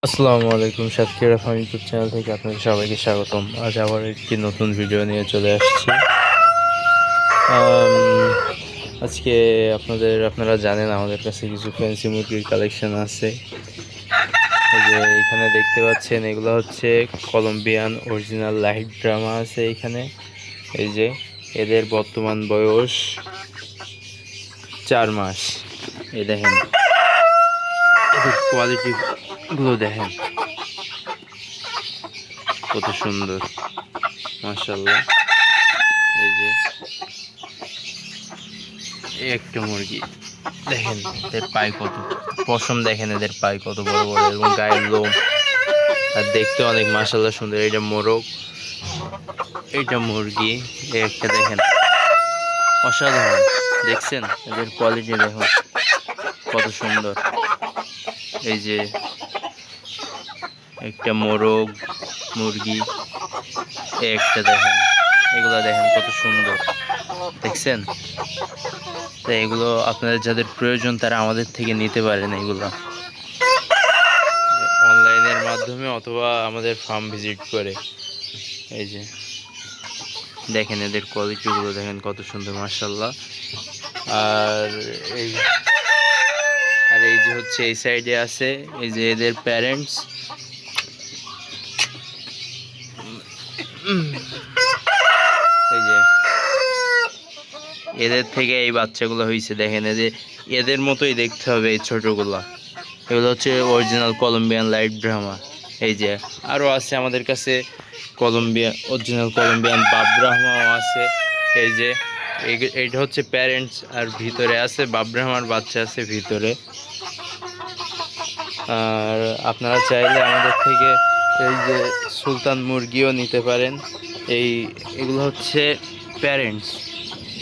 আসসালামু আলাইকুম, Satkhira farm YouTube channel থেকে আপনাদের সবাইকে স্বাগতম। আজ আবার একটি নতুন ভিডিও নিয়ে চলে আসছি। আজকে আপনারা জানেন আমাদের কাছে কিছু ফ্যান্সি মুরগির কালেকশন আছে। এই যে এখানে দেখতে পাচ্ছেন, এগুলো হচ্ছে কলম্বিয়ান অরিজিনাল লাইট ড্রামা আছে এখানে। এই যে এদের বর্তমান বয়স 4 মাস। এই দেখেন এদের কোয়ালিটিগুলো দেখেন কত সুন্দর, মাশাআল্লাহ। এই যে একটা মুরগি দেখেন, এদের পায়ে কত পশম, দেখেন এদের পায়ে কত বড় বড় এবং গায়ের লোম, আর দেখতে অনেক মাশাআল্লাহ সুন্দর। এটা মোরগ, এইটা মুরগি, একটা দেখেন অসাধারণ। দেখছেন এদের কোয়ালিটি দেখুন কত সুন্দর। এই যে একটা মোরগ মুরগি, একটা দেখেন, এগুলা দেখেন কত সুন্দর, দেখছেন। তো এগুলো আপনাদের যাদের প্রয়োজন তারা আমাদের থেকে নিতে পারেন এগুলো অনলাইনের মাধ্যমে অথবা আমাদের ফার্ম ভিজিট করে। এই যে দেখেন এদের কোয়ালিটিগুলো দেখেন কত সুন্দর, মাশাআল্লাহ। আর এই এই যে হচ্ছে এই সাইডে আছে, এই যে এদের প্যারেন্টস। এই যে এদের থেকে এই বাচ্চাগুলো হয়েছে, দেখেন এদের মতোই দেখতে হবে এই ছোটগুলা। এগুলো হচ্ছে অরিজিনাল কলম্বিয়ান লাইট ব্রাহ্মা। এই যে আরও আছে আমাদের কাছে অরিজিনাল কলম্বিয়ান বাপ ব্রাহ্মাও আছে। এই যে এইটা হচ্ছে প্যারেন্টস, আর ভিতরে আছে বাপ ব্রাহ্মার বাচ্চা আছে ভিতরে। আর আপনারা চাইলে আমাদের থেকে এই যে সুলতান মুরগিও নিতে পারেন। এগুলো হচ্ছে প্যারেন্টস,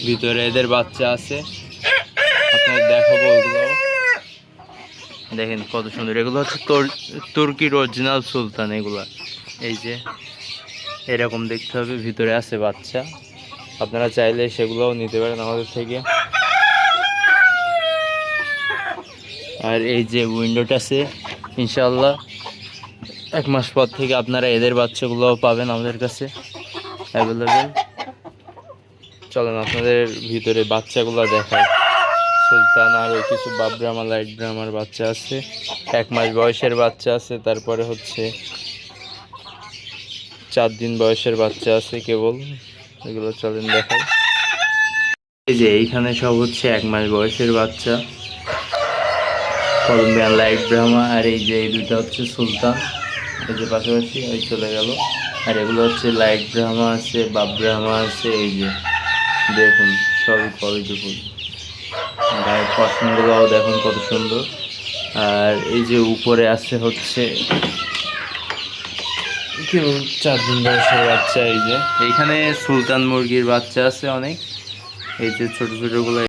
ভিতরে এদের বাচ্চা আছে, আপনাদের দেখাবো। এগুলো দেখেন কত সুন্দর, এগুলো হচ্ছে তুর্কির অরিজিনাল সুলতান এগুলা। এই যে এরকম দেখতে হবে, ভিতরে আছে বাচ্চা। আপনারা চাইলে সেগুলোও নিতে পারেন আমাদের থেকে। আর এই যে উইন্ডোটা আছে, ইনশাআল্লাহ 1 মাস পর থেকে আপনারা এদের বাচ্চাগুলোও পাবেন আমাদের কাছে অ্যাভেলেবেল। চলেন আপনাদের ভিতরে বাচ্চাগুলো দেখায়। সুলতান আর ওই কিছু বাপ ব্রাহ্মা লাইট ব্রাহ্মার বাচ্চা আছে, 1 মাস বয়সের বাচ্চা আছে, তারপরে হচ্ছে 4 দিন বয়সের বাচ্চা আছে কেবল। এগুলো চলেন দেখাই। এই যে এইখানে সব হচ্ছে 1 মাস বয়সের বাচ্চা, কলম্বিয়ান লাইট ব্রাহ্মা। আর এই যে এই দুটো হচ্ছে সুলতান, এই যে পাশাপাশি ওই চলে গেল। আর এগুলো হচ্ছে লাইট ব্রাহ্মা আছে, বাপ ব্রাহ্মা আছে। এই যে দেখুন সবই কোয়ালিটিফুল, গায়ের পশমগুলোও দেখুন কত সুন্দর। আর এই যে উপরে আছে হচ্ছে কেউ 4 দিন বয়সের বাচ্চা। এই যে এইখানে সুলতান মুরগির বাচ্চা আছে অনেক, এই যে ছোট ছোটগুলো।